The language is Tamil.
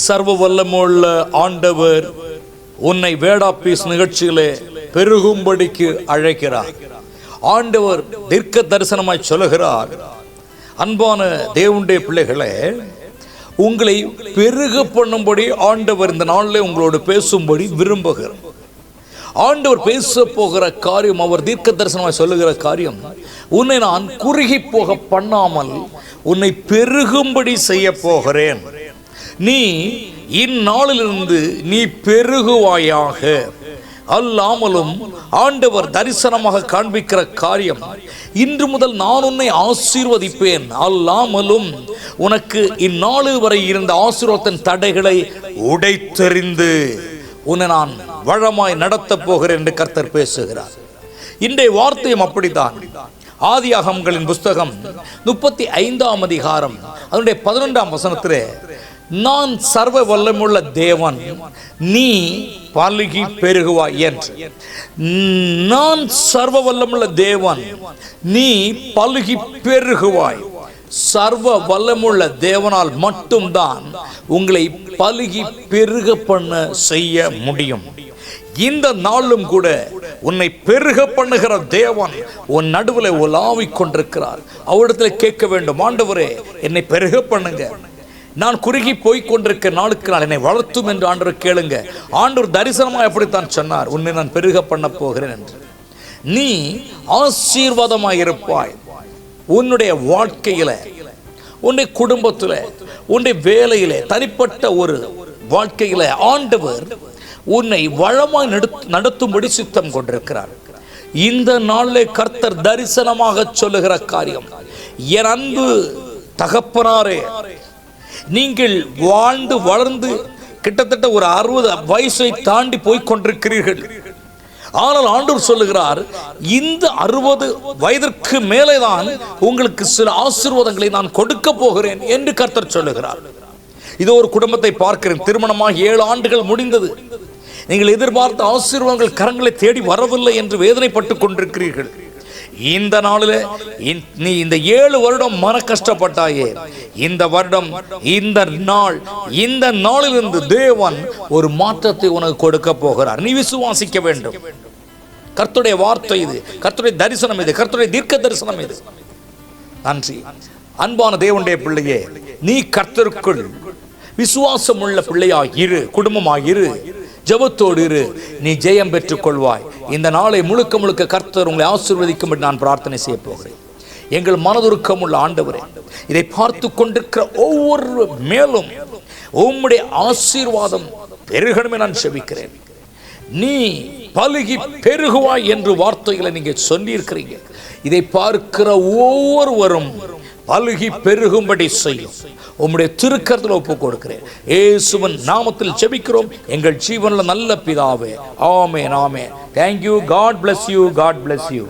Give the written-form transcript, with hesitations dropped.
சர்வ வல்லமுள்ள ஆண்டவர் உன்னை வேடாப்பீஸ் நிகழ்ச்சிகளே பெருகும்படிக்கு அழைக்கிறார். ஆண்டவர் தீர்க்க தரிசனமாய் சொல்லுகிறார், அன்பான தேவனுடைய பிள்ளைகளே, உங்களை பெருக பண்ணும்படி ஆண்டவர் இந்த நாளில் உங்களோடு பேசும்படி விரும்புகிறார். ஆண்டவர் பேச போகிற காரியம், அவர் தீர்க்க தரிசனமாய் சொல்லுகிற காரியம், உன்னை நான் குறுகி போக பண்ணாமல் உன்னை பெருகும்படி செய்ய போகிறேன். நீ இந்நாளிலிருந்து நீ பெருகுவாயாக. அல்லாமலும் ஆண்டவர் தரிசனமாக காண்பிக்கிற காரியம், இன்று முதல் நான் உன்னை ஆசீர்வதிப்பேன். அல்லாமலும் உனக்கு இந்நாள் வரை இருந்த ஆசீர்வாதத்தின் தடைகளை உடைத்தெறிந்து உன்னை நான் வளமாய் நடத்தப் போகிறேன் என்று கர்த்தர் பேசுகிறார். இன்றைய வார்த்தையும் அப்படித்தான். ஆதியாகமங்களின் புஸ்தகம் 35ஆம் அதிகாரம் அதனுடைய 11ஆம் வசனத்திலே, நான் சர்வ வல்லமுள்ள தேவன், நீ பலுகி பெருகுவாய் என்று. நான் சர்வ வல்லமுள்ள தேவன், நீ பலுகி பெருகுவாய். சர்வ வல்லமுள்ள தேவனால் மட்டும்தான் உங்களை பலுகி பெருக பண்ண செய்ய முடியும். இந்த நாளும் கூட உன்னை பெருக பண்ணுகிற தேவன் உன் நடுவில் உலாவிக் கொண்டிருக்கிறார். அவரிடத்தில் கேட்க வேண்டும், ஆண்டவரே என்னை பெருக பண்ணுங்க, நான் குறுகி போய் கொண்டிருக்க நாளுக்கு நாள் என்னை வளர்த்தும் என்று ஆண்டவர் கேளுங்க. ஆண்டவர் தரிசனமாக எப்படித்தான் சொன்னார், உன்னை நான் பெருக பண்ண போகிறேன் என்று. நீ ஆசீர்வாதமாக இருப்பாய். உன்னுடைய வாழ்க்கையில, உன்னுடைய குடும்பத்தில், உன்னுடைய வேலையில, தனிப்பட்ட ஒரு வாழ்க்கையில ஆண்டவர் உன்னை வளமாய் நடத்தும்படி சித்தம் கொண்டிருக்கிறார். இந்த நாளில் கர்த்தர் தரிசனமாக சொல்லுகிற காரியம், என் அன்பு தகப்பனாரே, நீங்கள் வாழ்ந்து வளர்ந்து கிட்டத்தட்ட ஒரு 60 வயசை தாண்டி போய் கொண்டிருக்கிறீர்கள். ஆனால் ஆண்டவர் சொல்லுகிறார், இந்த 60 வயதிற்கு மேலேதான் உங்களுக்கு சில ஆசீர்வாதங்களை நான் கொடுக்க போகிறேன் என்று கர்த்தர் சொல்லுகிறார். இது ஒரு குடும்பத்தை பார்க்கிறேன். திருமணமாக 7 ஆண்டுகள் முடிந்தது. நீங்கள் எதிர்பார்த்த ஆசீர்வாதங்கள் கரங்களை தேடி வரவில்லை என்று வேதனைப்பட்டு கொண்டிருக்கிறீர்கள். இந்த நாளில் நீ இந்த 7 வருடம் மன கஷ்டப்பட்டாயே, இந்த வருடம், இந்த நாளிலிருந்து தேவன் ஒரு மாற்றத்தை உனக்கு கொடுக்க போகிறார். நீ விசுவாசிக்க வேண்டும். கர்த்தருடைய வார்த்தை இது, கர்த்தருடைய தரிசனம் இது, கர்த்தருடைய தீர்க்க தரிசனம் இது. நன்றி. அன்பான தேவனுடைய பிள்ளையே, நீ கர்த்தருக்குள் விசுவாசம் உள்ள பிள்ளையாய் இரு, குடும்பமாய் இரு, ஜெபத்தோடு இரு, நீ ஜெயம் பெற்றுக் கொள்வாய். இந்த நாளை முழுக்க முழுக்க கர்த்தர் உங்களை ஆசீர்வதிக்கும்படி நான் பிரார்த்தனை செய்ய போகிறேன். எங்கள் மனதுருக்கம் உள்ள ஆண்டவரே, இதை பார்த்து கொண்டிருக்கிற ஒவ்வொரு மேலும் உம்முடைய ஆசீர்வாதம் பெருகணுமே நான் செபிக்கிறேன். நீ பலுகி பெருகுவாய் என்று வார்த்தைகளை நீங்க சொல்லியிருக்கிறீங்க. இதை பார்க்கிற ஒவ்வொருவரும் பலுகி பெருகும்படி செய்யும். உம்முடைய திருக்கரத்தில் ஒப்புக் கொடுக்கிறேன். இயேசுவின் நாமத்தில் ஜெபிக்கிறோம் எங்கள் ஜீவனில் நல்ல பிதாவே. ஆமென், ஆமென். Thank you. God bless you. God bless you.